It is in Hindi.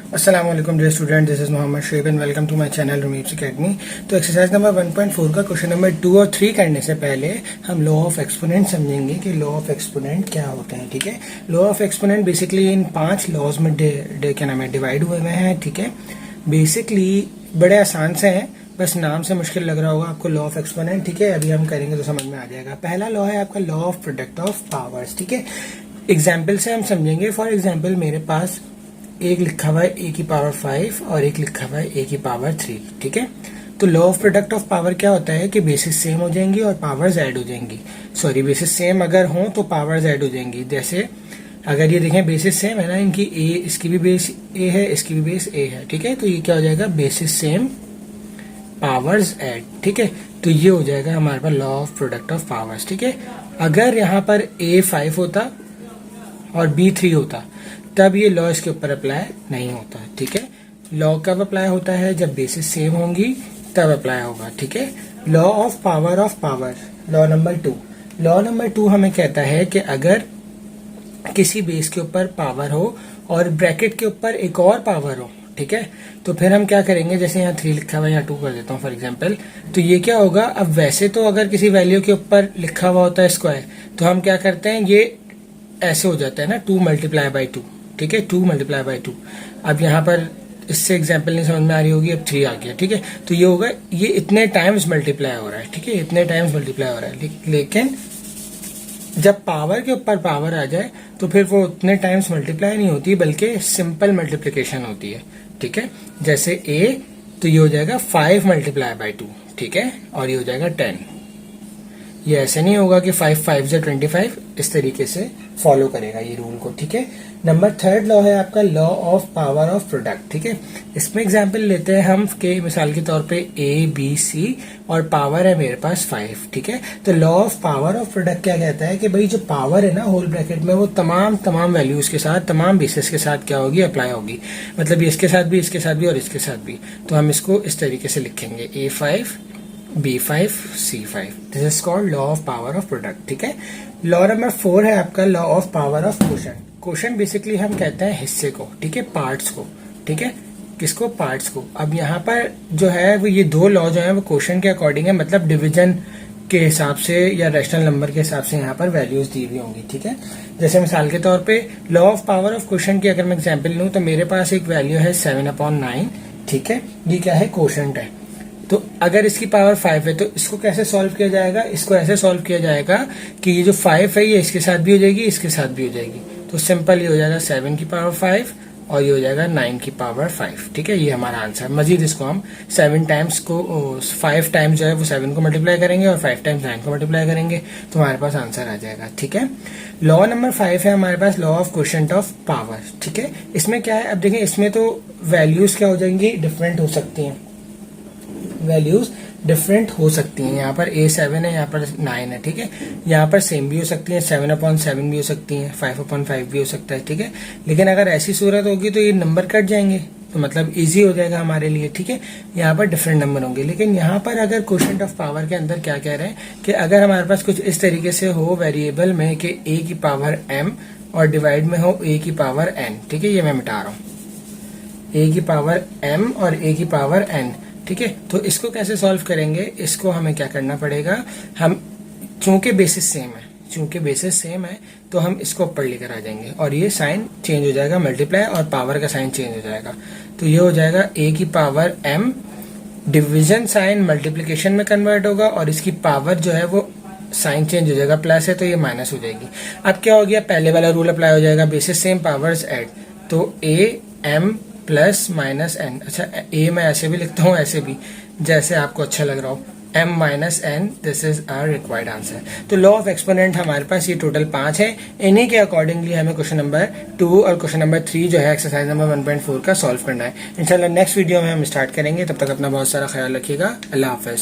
अस्सलाम वालेकुम dear student, this is Mohammad Shoaib and welcome to my channel रूमीब्स एकेडमी। तो एक्सरसाइज नंबर 1.4 का क्वेश्चन नंबर 2 और 3 करने से पहले हम लॉ ऑफ एक्सपोनेंट समझेंगे कि लॉ ऑफ एक्सपोनेंट क्या होते हैं। ठीक है, law of exponent basically in 5 laws में क्या नाम है डिवाइड हुए हुए हैं। ठीक है, बेसिकली बड़े आसान से हैं, बस नाम से मुश्किल लग रहा होगा आपको लॉ ऑफ एक्सपोनेंट। ठीक है, अभी हम करेंगे तो समझ में आ जाएगा। पहला लॉ है आपका law of product of powers. ठीक है, एग्जाम्पल से हम समझेंगे। फॉर एग्जाम्पल मेरे पास एक लिखा हुआ है ए की पावर 5 और एक लिखा हुआ है ए की पावर 3। ठीक है, तो law of product of power क्या होता है कि बेसिस सेम हो जाएंगी और पावर्स ऐड हो जाएंगी। सॉरी, बेसिस सेम अगर हो तो पावर्स ऐड हो जाएंगी। जैसे अगर ये देखें बेसिस सेम है ना, इनकी ए, इसकी भी बेस ए है, इसकी भी बेस ए है। ठीक है, तो ये क्या हो जाएगा, बेसिस सेम पावर्स ऐड। ठीक है, तो ये हो जाएगा हमारे पास law of product of powers. ठीक है, अगर यहाँ पर ए 5 होता और बी 3 होता तब ये लॉ इसके ऊपर अप्लाई नहीं होता। ठीक है, लॉ कब अप्लाई होता है, जब बेसिस सेम होंगी तब अप्लाई होगा। ठीक है, law of power, law number 2। Law number 2 हमें कहता है कि अगर किसी बेस के ऊपर पावर हो और ब्रैकेट के ऊपर एक और पावर हो, ठीक है, तो फिर हम क्या करेंगे, जैसे यहाँ 3 लिखा हुआ है, यहाँ 2 कर देता हूँ फॉर एग्जाम्पल। तो ये क्या होगा, अब वैसे तो अगर किसी वैल्यू के ऊपर लिखा हुआ होता है स्क्वायर, तो हम क्या करते हैं, ये ऐसे हो जाता है ना, 2 मल्टीप्लाई बाई 2। ठीक है, 2 मल्टीप्लाई बाई 2। अब यहाँ पर इससे एग्जाम्पल नहीं समझ में आ रही होगी, अब 3 आ गया। ठीक है, तो ये होगा, ये इतने टाइम्स मल्टीप्लाई हो रहा है। ठीक है, इतने टाइम्स मल्टीप्लाई हो रहा है, लेकिन जब पावर के ऊपर पावर आ जाए तो फिर वो उतने टाइम्स मल्टीप्लाई नहीं होती, बल्कि सिंपल मल्टीप्लीकेशन होती है। ठीक है, जैसे a, तो ये हो जाएगा 5 मल्टीप्लाई बाई 2। ठीक है, और ये हो जाएगा 10। ये ऐसे नहीं होगा कि 5 5 से 25, इस तरीके से फॉलो करेगा ये रूल को। ठीक है, नंबर 3 लॉ है आपका law of power of product. ठीक है, इसमें एग्जांपल लेते हैं हम के मिसाल के तौर पे ए बी सी और पावर है मेरे पास 5। ठीक है, तो law of power of product क्या कहता है कि भाई जो पावर है ना होल ब्रैकेट में, वो तमाम वैल्यूज के साथ, तमाम बेसिस के साथ क्या होगी, अप्लाई होगी। मतलब इसके साथ भी, इसके साथ भी और इसके साथ भी। तो हम इसको इस तरीके से लिखेंगे, A5 B5 C5। This is called law of power of product. ठीक है, लॉ नंबर 4 है आपका law of power of quotient. Quotient basically हम कहते हैं हिस्से को, ठीक है, पार्ट्स को। ठीक है, किसको, पार्ट्स को। अब यहाँ पर जो है वो ये 2 लॉ जो है वो क्वोशंट के अकॉर्डिंग है, मतलब डिवीजन के हिसाब से या रैशनल नंबर के हिसाब से यहाँ पर वैल्यूज दी हुई होंगी। ठीक है, जैसे मिसाल के तौर पे law of power of quotient की अगर मैं एग्जाम्पल लूँ तो मेरे पास एक वैल्यू है 7/9। ठीक है, ये क्या है, क्वोशंट है। तो अगर इसकी पावर 5 है तो इसको कैसे सॉल्व किया जाएगा, इसको ऐसे सॉल्व किया जाएगा कि ये जो 5 है ये इसके साथ भी हो जाएगी, इसके साथ भी हो जाएगी। तो सिंपल ये हो जाएगा 7 की पावर 5 और ये हो जाएगा 9 की पावर 5। ठीक है, ये हमारा आंसर। मजीद इसको हम 7 टाइम्स को 5 टाइम्स जो है वो 7 को मल्टीप्लाई करेंगे और 5 टाइम्स 9 को मल्टीप्लाई करेंगे, तो हमारे पास आंसर आ जाएगा। ठीक है, लॉ नंबर 5 है हमारे पास law of quotient of power. ठीक है, इसमें क्या है, अब देखिए इसमें तो वैल्यूज क्या हो जाएंगी, डिफरेंट हो सकती हैं, वैल्यूज डिफरेंट हो सकती हैं। यहाँ पर A7 है, यहाँ पर 9 है। ठीक है, यहाँ पर सेम भी हो सकती है, 7/7 भी हो सकती है, 5/5 भी हो सकता है। ठीक है, लेकिन अगर ऐसी सूरत होगी तो ये नंबर कट जाएंगे, तो मतलब इजी हो जाएगा हमारे लिए। ठीक है, यहाँ पर डिफरेंट नंबर होंगे। लेकिन यहाँ पर अगर क्वोशंट ऑफ पावर के अंदर क्या कह रहे हैं कि अगर हमारे पास कुछ इस तरीके से हो वेरिएबल में कि a की पावर m और डिवाइड में हो a की पावर n। ठीक है, ये मैं मिटा रहा हूँ, a की पावर m और a की पावर n। ठीक है, तो इसको कैसे सॉल्व करेंगे, इसको हमें क्या करना पड़ेगा, हम चूंकि बेसिस सेम है तो हम इसको ऊपर लेकर आ जाएंगे और ये साइन चेंज हो जाएगा, मल्टीप्लाई और पावर का साइन चेंज हो जाएगा। तो ये हो जाएगा a की power m, division sign multiplication में कन्वर्ट होगा और इसकी पावर जो है वो साइन चेंज हो जाएगा, प्लस है तो ये माइनस हो जाएगी। अब क्या हो गया, पहले वाला रूल अप्लाई हो जाएगा, बेसिस सेम पावर्स ऐड, तो a m plus minus n। अच्छा, a मैं ऐसे भी लिखता हूँ, ऐसे भी, जैसे आपको अच्छा लग रहा हो, m minus n, this is our required answer. तो लॉ ऑफ एक्सपोनेंट हमारे पास ये टोटल 5 है। इन्हीं के अकॉर्डिंगली हमें क्वेश्चन नंबर 2 और क्वेश्चन नंबर 3 जो है एक्सरसाइज नंबर 1.4 का सॉल्व करना है। इंशाल्लाह नेक्स्ट वीडियो में हम स्टार्ट करेंगे, तब तक अपना बहुत सारा ख्याल रखिएगा। अल्लाह हाफिज।